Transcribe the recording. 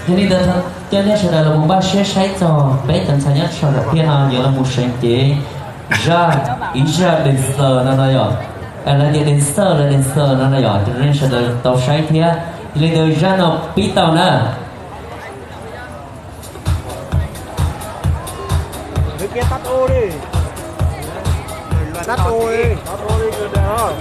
thế nên là cho nên sẽ là một ba xe sai cho bé tận sáng nhất sau đó phía nào giờ là một sáng chế ra ý ra dancer nó nói rồi là dancer nó nói rồi cho nên sẽ là tàu sai thế lên đời ra nó bị tàu nè cái kia tắt ô đi tắt ô đi được rồi